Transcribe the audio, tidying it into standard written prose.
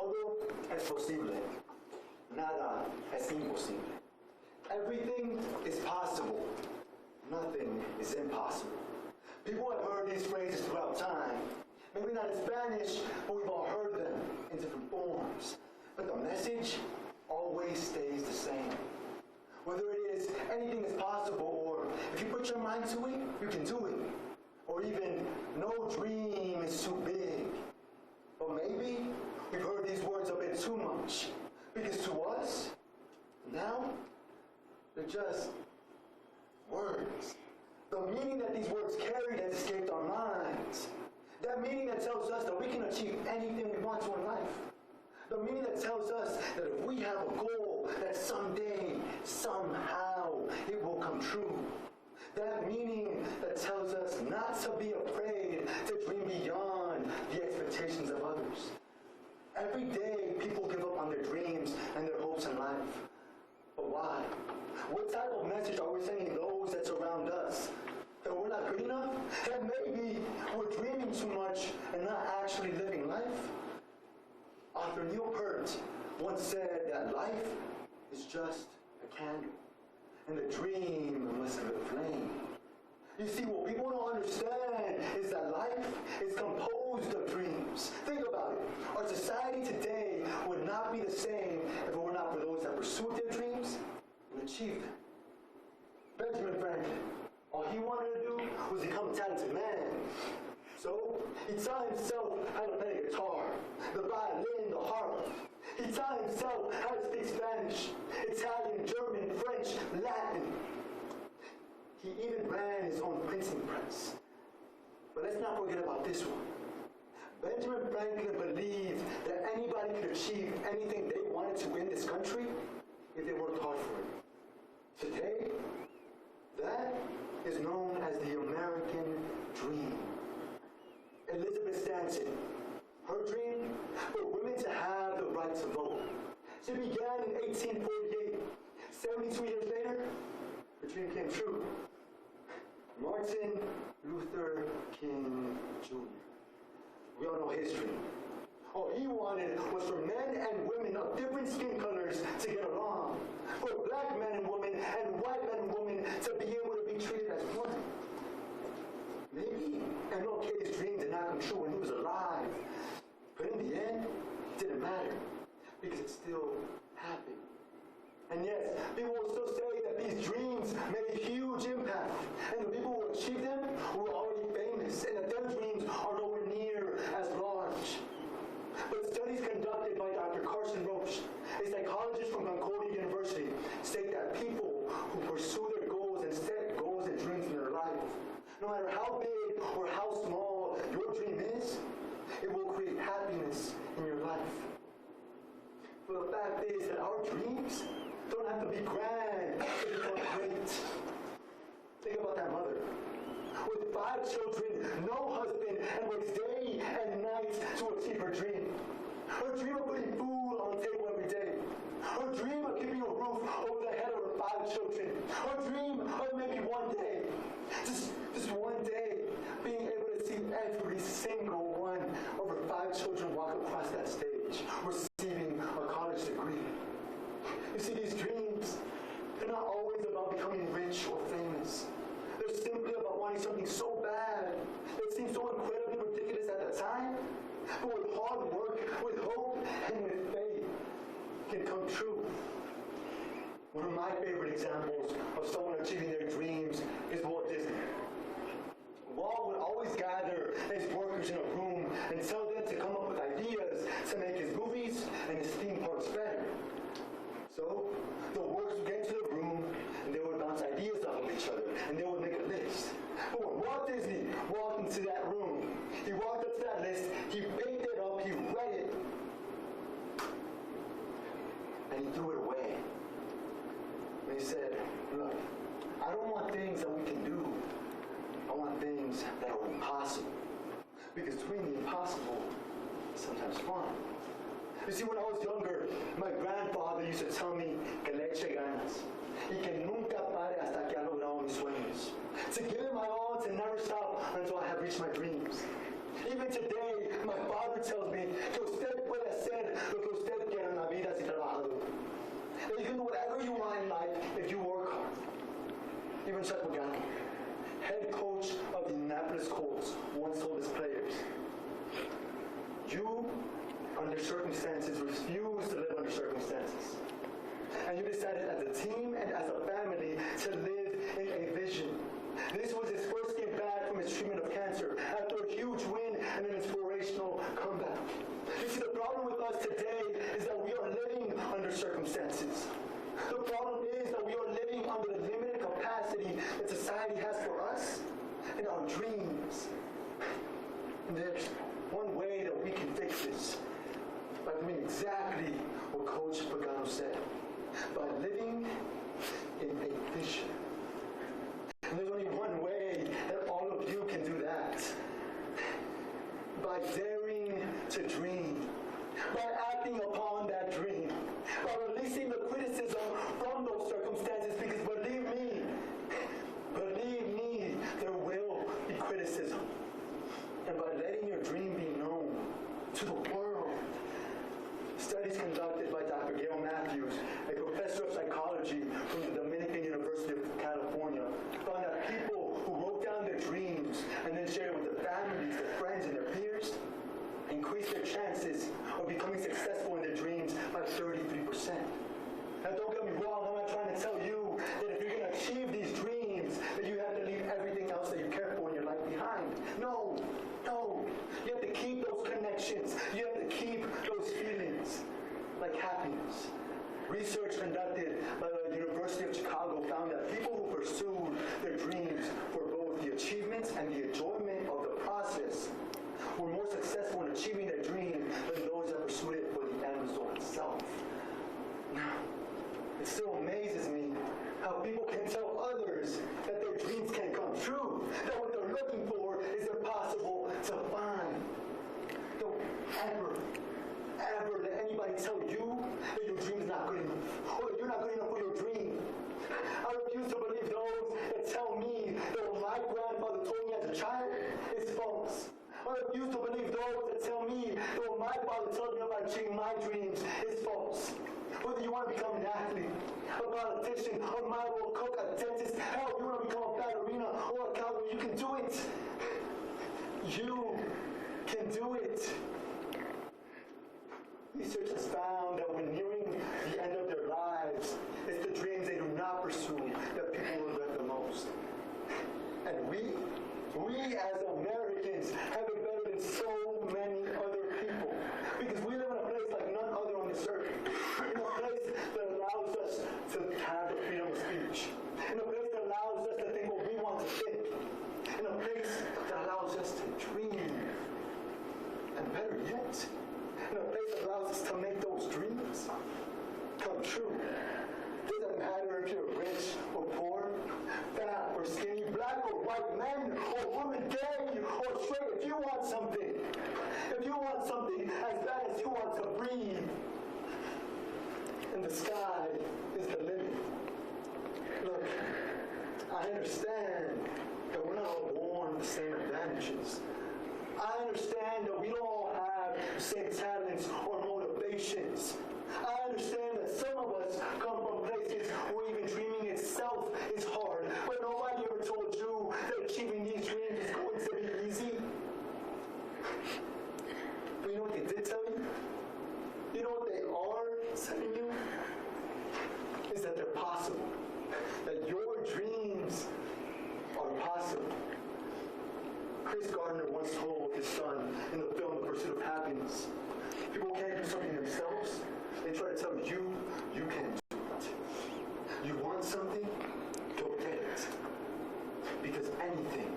Todo es posible. Nada es imposible. Everything is possible. Nothing is impossible. People have heard these phrases throughout time. Maybe not in Spanish, but we've all heard them in different forms. But the message always stays the same. Whether it is anything is possible, or if you put your mind to it, you can do it. Or even, no dream is too big. But maybe we've heard these words a bit too much. Because to us, now, they're just words. The meaning that these words carry has escaped our minds. That meaning that tells us that we can achieve anything we want to in life. The meaning that tells us that if we have a goal, that someday, somehow, it will come true. That meaning that tells us not to be afraid to dream beyond the expectations of others. Every day, people give up on their dreams and their hopes in life. But why? What type of message are we sending those that surround us? That we're not good enough? That maybe we're dreaming too much and not actually living life? Author Neil Peart once said that life is just a candle, and the dream must have a flame. You see, what people don't understand is that life is composed of dreams. Think about it. Our society today would not be the same if it were not for those that pursued their dreams and achieved them. Benjamin Franklin, all he wanted to do was become a talented man. So, he taught himself how to play the guitar, the violin, the harp. He taught himself how to speak Spanish, Italian, German, French, Latin. He even ran his own printing press. But let's not forget about this one. Benjamin Franklin believed that anybody could achieve anything they wanted to in this country if they worked hard for it. Today, that is known as the American dream. Elizabeth Stanton, her dream for women to have the right to vote. She began in 1848. 72 years later, her dream came true. Martin Luther King Jr. We all know history. All he wanted was for men and women of different skin colors to get along. For black men and women and white men and women to be able to be treated as one. Maybe MLK's dream did not come true when he was alive. But in the end, it didn't matter. Because it still happened. And yes, people will still say that these dreams made a huge impact. And the people who achieved them were already famous. And that their dreams are nowhere near as large. But studies conducted by Dr. Carson Roach, a psychologist from Concordia University, state that people who pursue their goals and set goals and dreams in their life, no matter how big or how small your dream is, it will create happiness in your life. But the fact is that our dreams don't have to be grand to become great. Think about that mother. With 5 children, no husband, and works day and night to achieve her dream. Her dream of putting food on the table every day. Her dream of keeping a roof over the head of her 5 children. Her dream of maybe one day, just one day, being able to see every single one of her 5 children walk across that stage, receiving a college degree. You see, these dreams, they're not always about becoming rich or famous. They're simply about wanting something so bad that seems so incredibly ridiculous at the time, but with hard work, with hope, and with faith, can come true. One of my favorite examples of someone achieving their dreams is Walt Disney. Walt would always gather his workers in a room and tell them to come up with ideas to make his movies and his theme parks better. So, the workers would get into the room, and they would bounce ideas off of each other, and they would make a list. But when Walt Disney walked into that room, he walked up to that list, he picked it up, he read it, and he threw it away. And he said, look, I don't want things that we can do. I want things that are impossible. Because doing the impossible is sometimes fun. You see, when I was younger, my grandfather used to tell me que le eche ganas y que nunca pare hasta que ha logrado mis sueños. To give it my all, to never stop until I have reached my dreams. Even today, my father tells me que usted puede hacer lo que Pagano, head coach of the Indianapolis Colts, once told his players, you, under circumstances, refuse to live under circumstances. And you decided as a team and as a family to live in a vision. This was his first game back from his treatment of cancer after a huge win and an inspirational comeback. You see, the problem with us today is that we are living under circumstances. The problem is that we are living under the limited capacity that society has for us and our dreams. And there's one way that we can fix this, by doing exactly what Coach Pagano said, by living in a vision. And there's only one way that all of you can do that, by daring to dream, by acting upon that dream, by releasing the criticism from those circumstances, because believe me, there will be criticism. And by letting your dream be known to the world. Studies conducted by Dr. Gail Matthews, a professor of psychology from the Dominican University of California, found that people who wrote down their dreams and then shared it with their families, their friends, and their peers increased their chances of becoming successful in their dreams by 33%. Now don't get me wrong, I'm not trying to tell you that if you're going to achieve these dreams, that you have to leave everything else that you care for in your life behind. No. You have to keep those connections. You have to keep those feelings, like happiness. Research conducted by the University of Chicago found that people who pursued their dreams for both the achievements and the enjoyment of the process were more successful in achieving their dream than those that pursued it for the end result itself. Now, it still amazes me how people can tell others that their dreams can't come true, that what they're looking for is impossible to find. Don't ever let anybody tell you that your dream is not good enough, or that you're not good enough for your dream. I refuse to believe those that tell me that what my grandfather told me as a child is false. I refuse to believe those that tell me that what my father told me about achieving my dreams is false. Whether you want to become an athlete, a politician, a model, a cook, a dentist, hell, you want to become a ballerina or a cowboy, you can do it. You can do it. Research has found that when nearing the end of their lives, it's the dreams they do not pursue that people regret the most. And we as Americans have it better than so many other people, because we live in a place like none other on this earth, in a place that allows us to have the freedom of speech, in a place that allows us to think what we want to think, in a place that allows us to dream, and better yet, in a place that allows us to make those dreams come true. It doesn't matter if you're rich or poor, fat or skinny, black or white, man or woman, gay or straight. If you want something as bad as you want to breathe, and the sky is the limit. Look, I understand that we're not all born with the same advantages. I understand that we don't all have the same talents or motivations. I understand that some of us come from places where even dreaming itself is hard, but nobody ever told you that achieving these dreams is going to be easy. But you know what they did tell you? You know what they are telling you? Is that they're possible. That your dreams are possible. Chris Gardner once told his son in the film The Pursuit of Happiness, people can't do something themselves. They try to tell you, you can do it. You want something? Go get it. Because everything